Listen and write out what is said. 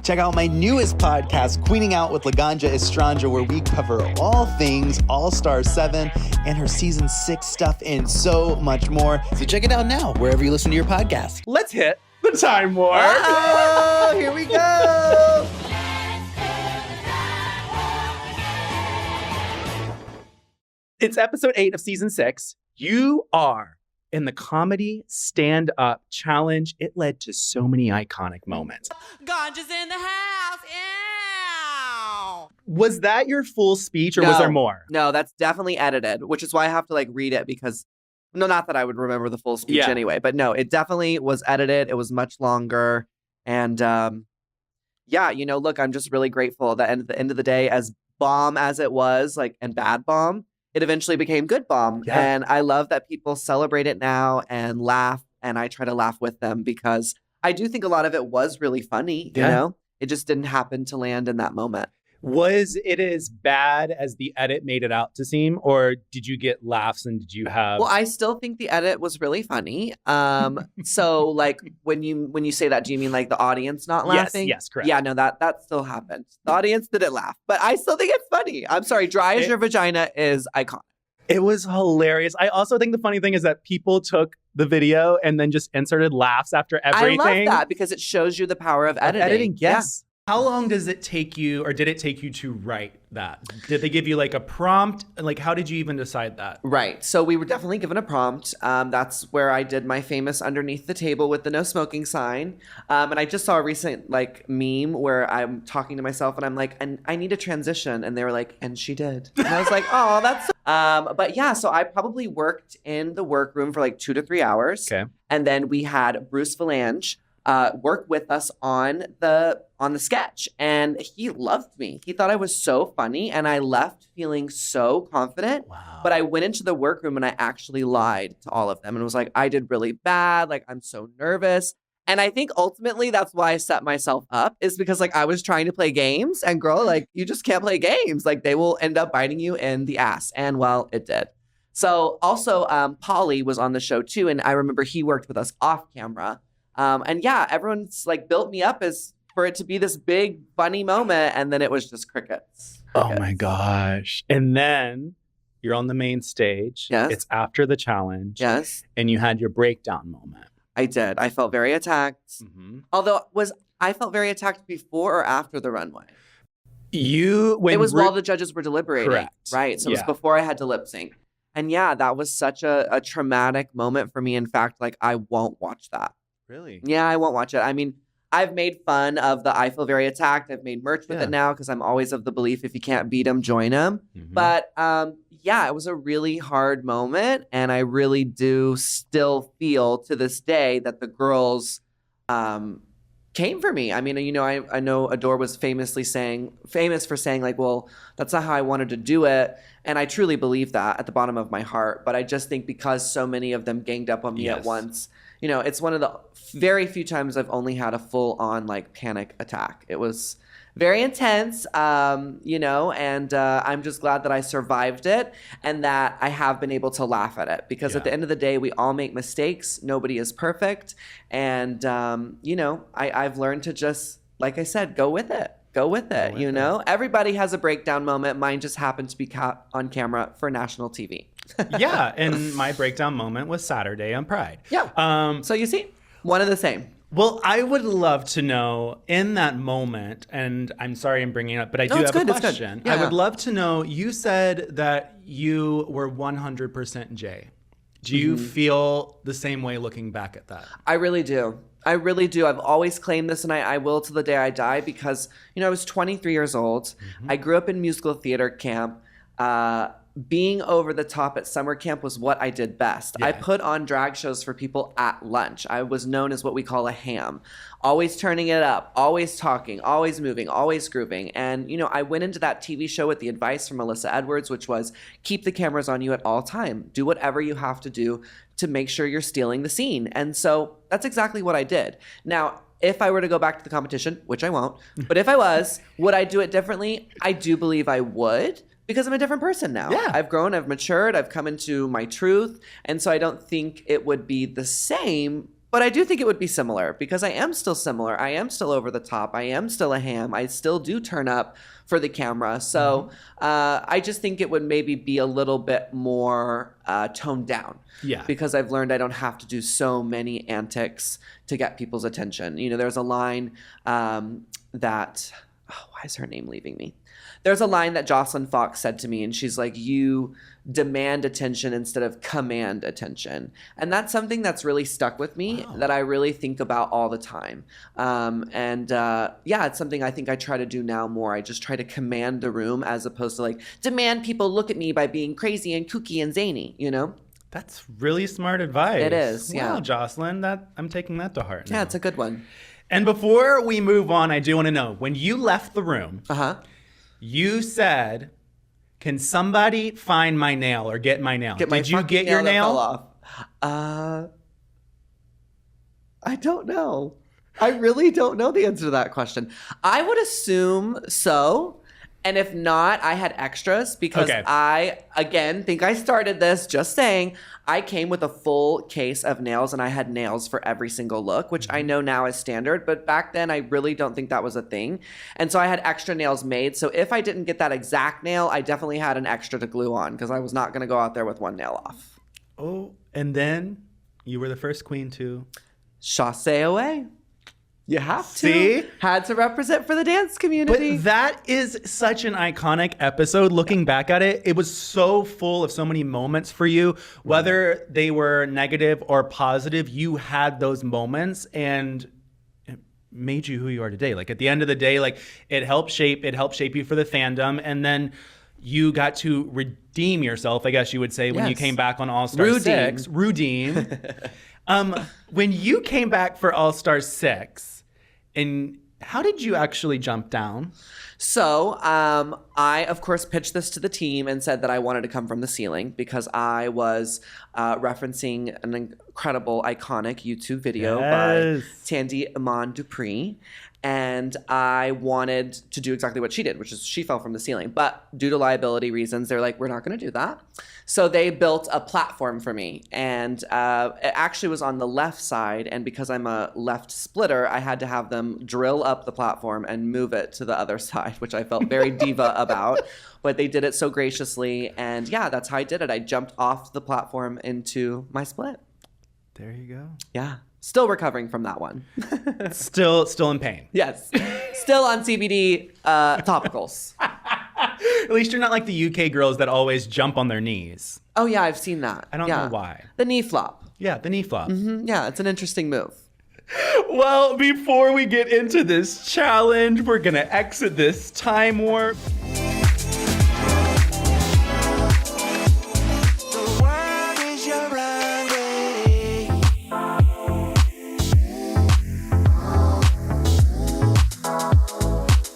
Check out my newest podcast, Queening Out with LAGANJA ESTRANJA, where we cover all things All-Star 7 and her Season 6 stuff and so much more. So check it out now, wherever you listen to your podcast. Let's hit the time warp. Oh, here we go. It's episode 8 of season 6. You are in the comedy stand-up challenge. It led to so many iconic moments. Ganja's in the house. Ew. Was that your full speech or was there more? No, that's definitely edited, which is why I have to read it because, no, not that I would remember the full speech anyway, but no, it definitely was edited. It was much longer. And look, I'm just really grateful that at the end of the day, as bomb as it was, and bad bomb, it eventually became good bomb. Yeah. And I love that people celebrate it now and laugh. And I try to laugh with them because I do think a lot of it was really funny. You know, it just didn't happen to land in that moment. Was it as bad as the edit made it out to seem, or did you get laughs and did you have? Well, I still think the edit was really funny. So when you say that, do you mean the audience not laughing? Yes, correct. Yeah, no, that still happened. The audience didn't laugh, but I still think it's funny. I'm sorry, dry as your vagina is iconic. It was hilarious. I also think the funny thing is that people took the video and then just inserted laughs after everything. I love that because it shows you the power of editing. Yes. Yeah. How long does it take you, or did it take you to write that? Did they give you a prompt? How did you even decide that? Right. So we were definitely given a prompt. That's where I did my famous underneath the table with the no smoking sign. And I just saw a recent meme where I'm talking to myself and I'm and I need a transition. And they were and she did. And I was oh, that's but yeah, so I probably worked in the workroom for 2 to 3 hours. Okay. And then we had Bruce Valanche work with us on the sketch, and he loved me. He thought I was so funny, and I left feeling so confident. Wow. But I went into the workroom and I actually lied to all of them and was I did really bad. I'm so nervous. And I think ultimately that's why I set myself up, is because I was trying to play games, and girl, you just can't play games. They will end up biting you in the ass. And well, it did. So also Polly was on the show too, and I remember he worked with us off camera. And yeah, everyone's built me up as for it to be this big funny moment, and then it was just crickets. Oh my gosh. And then you're on the main stage. Yes. It's after the challenge. Yes. And you had your breakdown moment. I did. I felt very attacked. Mm-hmm. Although I felt very attacked before or after the runway? It was while the judges were deliberating. Correct. Right. So it was before I had to lip sync. And yeah, that was such a traumatic moment for me. In fact, I won't watch that. Really? Yeah, I won't watch it. I mean, I've made fun of the I feel very attacked. I've made merch with it now because I'm always of the belief if you can't beat them, join them. Mm-hmm. But yeah, it was a really hard moment. And I really do still feel to this day that the girls came for me. I mean, I know Adore was famous for saying well, that's not how I wanted to do it. And I truly believe that at the bottom of my heart. But I just think because so many of them ganged up on me at once, it's one of the very few times I've only had a full-on panic attack. It was very intense, and I'm just glad that I survived it and that I have been able to laugh at it because at the end of the day, we all make mistakes. Nobody is perfect. And, I've learned to just, like I said, go with it. Go with it, Everybody has a breakdown moment. Mine just happened to be on camera for national TV. Yeah, and my breakdown moment was Saturday on Pride. Yeah. So you see, one and the same. Well, I would love to know in that moment, and I'm sorry I'm bringing it up, but I do have a question. Yeah. I would love to know, you said that you were 100% Jay. Do you feel the same way looking back at that? I really do. I really do. I've always claimed this, and I will to the day I die because, I was 23 years old. Mm-hmm. I grew up in musical theater camp. Being over the top at summer camp was what I did best. Yeah. I put on drag shows for people at lunch. I was known as what we call a ham. Always turning it up, always talking, always moving, always grooving. And, I went into that TV show with the advice from Melissa Edwards, which was keep the cameras on you at all time. Do whatever you have to do to make sure you're stealing the scene. And so that's exactly what I did. Now, if I were to go back to the competition, which I won't, but if I was, would I do it differently? I do believe I would. Because I'm a different person now. Yeah. I've grown, I've matured, I've come into my truth. And so I don't think it would be the same, But I do think it would be similar because I am still similar. I am still over the top. I am still a ham. I still do turn up for the camera. So I just think it would maybe be a little bit more toned down. Yeah. Because I've learned I don't have to do so many antics to get people's attention. You know, there's a line that, why is her name leaving me? There's a line that Jocelyn Fox said to me, and she's like, you demand attention instead of command attention. And that's something that's really stuck with me that I really think about all the time. It's something I think I try to do now more. I just try to command the room as opposed to like demand people look at me by being crazy and kooky and zany, you know? That's really smart advice. It is, yeah. Wow, Jocelyn, I'm taking that to heart now. Yeah, it's a good one. And before we move on, I do want to know, when you left the room, you said, can somebody find my nail or get my nail? Did you get your nail? Fell off. I don't know. I really don't know the answer to that question. I would assume so. And if not, I had extras because I, again, think I started this just saying I came with a full case of nails and I had nails for every single look, which I know now is standard. But back then, I really don't think that was a thing. And so I had extra nails made. So if I didn't get that exact nail, I definitely had an extra to glue on because I was not going to go out there with one nail off. Oh, and then you were the first queen to chasse away. You have to. See? Had to represent for the dance community. But that is such an iconic episode. Looking back at it, it was so full of so many moments for you. Whether they were negative or positive, you had those moments and it made you who you are today. Like at the end of the day, like it helped shape you for the fandom. And then you got to redeem yourself, I guess you would say, when you came back on All-Star 6. Redeem. When you came back for All-Star 6, and how did you actually jump down? So I, of course, pitched this to the team and said that I wanted to come from the ceiling because I was referencing an incredible, iconic YouTube video by Tandy Iman Dupree. And I wanted to do exactly what she did, which is she fell from the ceiling. But due to liability reasons, they're like, we're not going to do that. So they built a platform for me. And it actually was on the left side. And because I'm a left splitter, I had to have them drill up the platform and move it to the other side, which I felt very diva about. But they did it so graciously. And yeah, that's how I did it. I jumped off the platform into my split. There you go. Yeah. Still recovering from that one. Still in pain. Yes. Still on CBD topicals. At least you're not like the UK girls that always jump on their knees. Oh, yeah, I've seen that. I don't know why. The knee flop. Yeah, the knee flop. Mm-hmm. Yeah, it's an interesting move. Well, before we get into this challenge, we're going to exit this time warp.